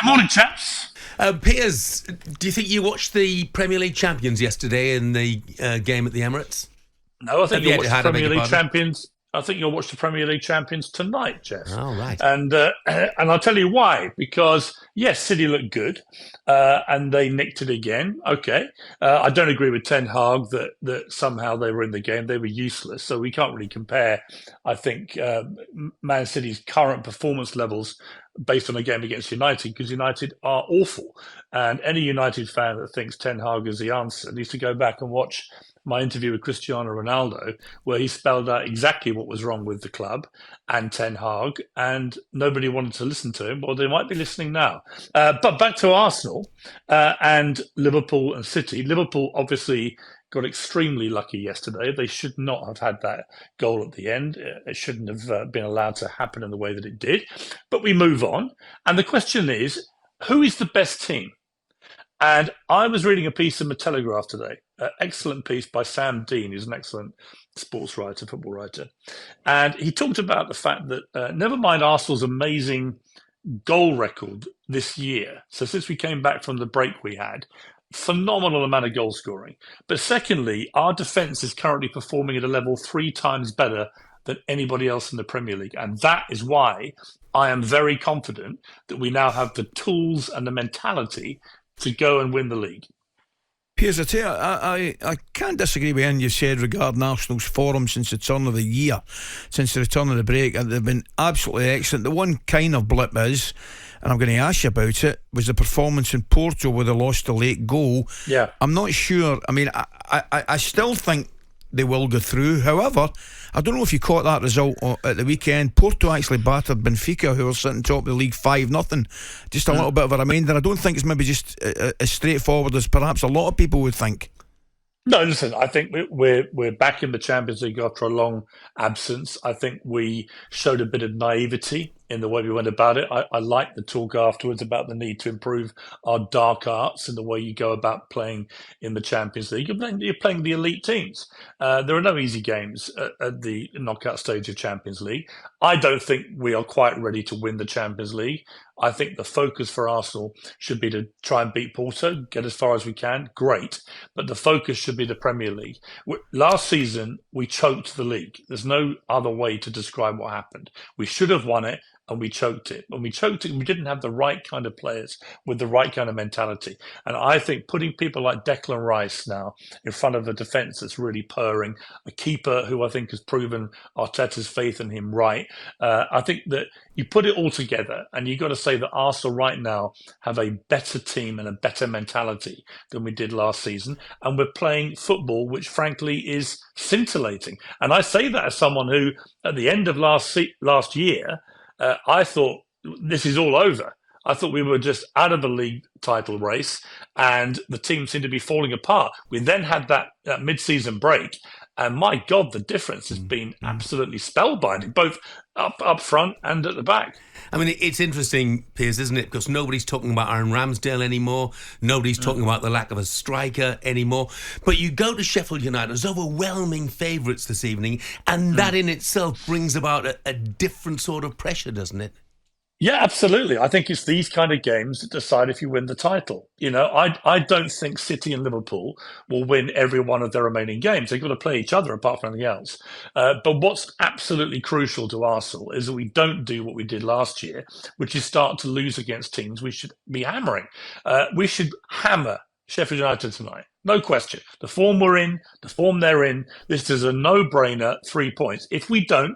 Good morning, chaps. Piers, do you think you watched the Premier League champions yesterday in the game at the Emirates? No, I think you'll watch the Premier League pardon? champions. I think you'll watch the Premier League champions tonight, Jeff. Oh, right. And I'll tell you why. Because yes, City looked good, and they nicked it again. Okay, I don't agree with Ten Hag that somehow they were in the game. They were useless. So we can't really compare. I think Man City's current performance levels based on a game against United, because United are awful. And any United fan that thinks Ten Hag is the answer needs to go back and watch my interview with Cristiano Ronaldo, where he spelled out exactly what was wrong with the club and Ten Hag, and nobody wanted to listen to him. Well, they might be listening now. But back to Arsenal and Liverpool and City. Liverpool obviously got extremely lucky yesterday. They should not have had that goal at the end. It shouldn't have been allowed to happen in the way that it did. But we move on. And the question is, who is the best team? And I was reading a piece in the Telegraph today, an excellent piece by Sam Dean, who's an excellent sports writer, football writer. And he talked about the fact that never mind Arsenal's amazing goal record this year. So since we came back from the break we had, phenomenal amount of goal scoring. But secondly, our defence is currently performing at a level 3 times better than anybody else in the Premier League. And that is why I am very confident that we now have the tools and the mentality to go and win the league. Piers, I tell you, I can't disagree with anything you said regarding Arsenal's form since the turn of the year, since the return of the break. They've been absolutely excellent. The one kind of blip is, and I'm going to ask you about it, was the performance in Porto where they lost the late goal. Yeah. I'm not sure. I mean, I still think they will go through. However, I don't know if you caught that result at the weekend. Porto actually battered Benfica, who are sitting top of the league 5-0. Just a little bit of a reminder. I don't think it's maybe just as straightforward as perhaps a lot of people would think. No, listen, I think we're back in the Champions League after a long absence. I think we showed a bit of naivety in the way we went about it. I like the talk afterwards about the need to improve our dark arts and the way you go about playing in the Champions League. You're playing the elite teams. There are no easy games at the knockout stage of Champions League. I don't think we are quite ready to win the Champions League. I think the focus for Arsenal should be to try and beat Porto, get as far as we can. Great. But the focus should be the Premier League. Last season, we choked the league. There's no other way to describe what happened. We should have won it, and we choked it. When we choked it, we didn't have the right kind of players with the right kind of mentality. And I think putting people like Declan Rice now in front of a defence that's really purring, a keeper who I think has proven Arteta's faith in him right, I think that you put it all together and you've got to say that Arsenal right now have a better team and a better mentality than we did last season. And we're playing football, which frankly is scintillating. And I say that as someone who, at the end of last year, I thought this is all over. I thought we were just out of the league title race and the team seemed to be falling apart. We then had that mid-season break, and my God, the difference has been absolutely spellbinding, both up front and at the back. I mean, it's interesting, Piers, isn't it? Because nobody's talking about Aaron Ramsdale anymore. Nobody's talking about the lack of a striker anymore. But you go to Sheffield United as overwhelming favourites this evening, and that in itself brings about a different sort of pressure, doesn't it? Yeah, absolutely. I think it's these kind of games that decide if you win the title. You know, I don't think City and Liverpool will win every one of their remaining games. They've got to play each other apart from anything else. But what's absolutely crucial to Arsenal is that we don't do what we did last year, which is start to lose against teams we should be hammering. We should hammer Sheffield United tonight. No question. The form we're in, the form they're in, this is a no-brainer, 3 points. If we don't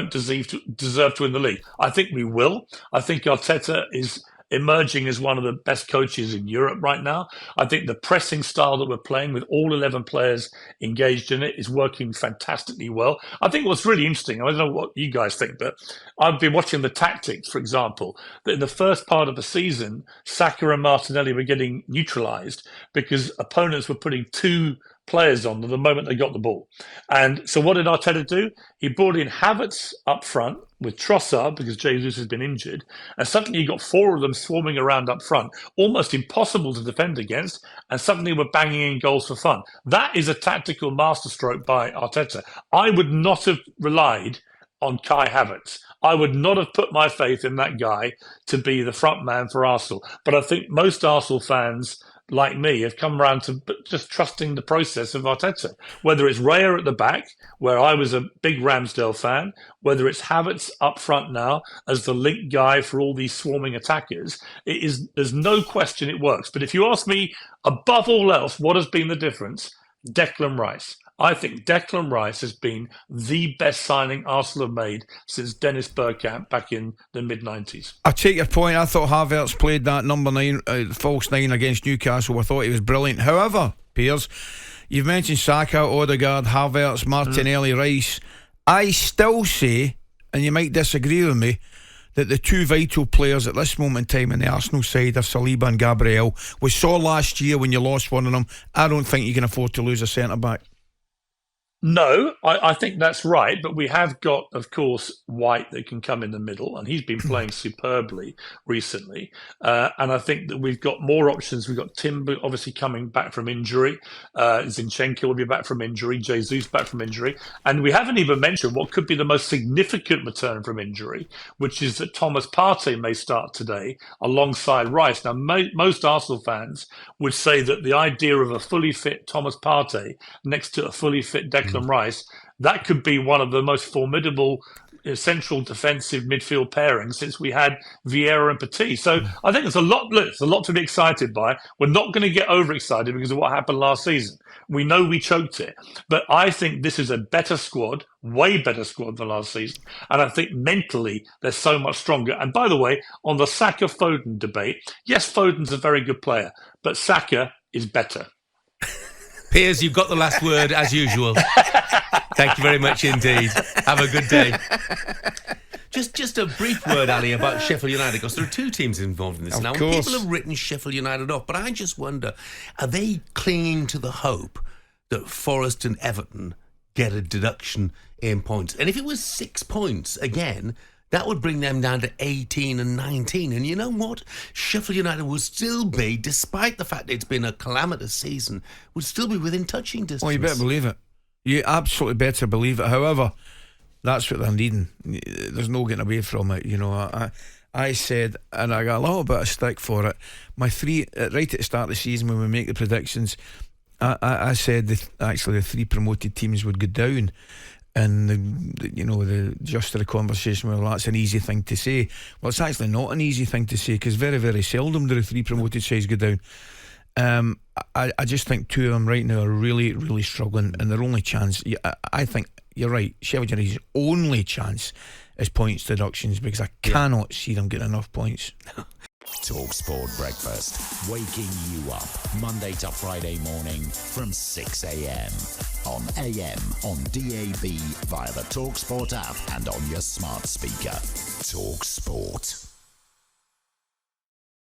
deserve to win the league. I think we will. I think Arteta is emerging as one of the best coaches in Europe right now. I think the pressing style that we're playing with all 11 players engaged in it is working fantastically well. I think what's really interesting, I don't know what you guys think, but I've been watching the tactics, for example, that in the first part of the season, Saka and Martinelli were getting neutralised because opponents were putting 2 players on the moment they got the ball. And so what did Arteta do? He brought in Havertz up front with Trossard because Jesus has been injured. And suddenly you got 4 of them swarming around up front, almost impossible to defend against. And suddenly we're banging in goals for fun. That is a tactical masterstroke by Arteta. I would not have relied on Kai Havertz. I would not have put my faith in that guy to be the front man for Arsenal. But I think most Arsenal fans, like me, have come around to just trusting the process of Arteta. Whether it's Raya at the back, where I was a big Ramsdale fan, whether it's Havertz up front now as the link guy for all these swarming attackers, there's no question it works. But if you ask me, above all else, what has been the difference? Declan Rice. I think Declan Rice has been the best signing Arsenal have made since Dennis Bergkamp back in the mid-90s. I take your point. I thought Havertz played that number 9, false 9 against Newcastle. I thought he was brilliant. However, Piers, you've mentioned Saka, Odegaard, Havertz, Martinelli, Rice. I still say, and you might disagree with me, that the two vital players at this moment in time in the Arsenal side are Saliba and Gabriel. We saw last year when you lost one of them. I don't think you can afford to lose a centre-back. No, I think that's right. But we have got, of course, White that can come in the middle, and he's been playing superbly recently. And I think that we've got more options. We've got Timber obviously coming back from injury. Zinchenko will be back from injury. Jesus back from injury. And we haven't even mentioned what could be the most significant return from injury, which is that Thomas Partey may start today alongside Rice. Now, most Arsenal fans would say that the idea of a fully fit Thomas Partey next to a fully fit Declan Rice, that could be one of the most formidable central defensive midfield pairings since we had Vieira and Petit. So I think there's a lot to be excited by. We're not going to get overexcited because of what happened last season. We know we choked it, but I think this is a better squad, way better squad than last season. And I think mentally they're so much stronger. And by the way, on the Saka-Foden debate, yes, Foden's a very good player, but Saka is better. Piers, you've got the last word as usual. Thank you very much indeed. Have a good day. Just a brief word, Ali, about Sheffield United, because there are two teams involved in this now. Course. People have written Sheffield United off, but I just wonder, are they clinging to the hope that Forest and Everton get a deduction in points? And if it was 6 points again, that would bring them down to 18 and 19. And you know what? Sheffield United would still be, despite the fact it's been a calamitous season, would still be within touching distance. Oh, you better believe it. You absolutely better believe it. However, that's what they're needing. There's no getting away from it. You know, I said, and I got a little bit of stick for it. My three, right at the start of the season when we make the predictions, I said the three promoted teams would go down. And just the conversation, well, that's an easy thing to say. Well, it's actually not an easy thing to say, because very, very seldom do the three promoted sides go down. I just think two of them right now are really, really struggling, and their only chance, I think you're right, Sheffield United's only chance is points deductions, because I cannot see them getting enough points. talkSPORT Breakfast, waking you up Monday to Friday morning from 6 a.m. on AM, on DAB, via the talkSPORT app and on your smart speaker. talkSPORT.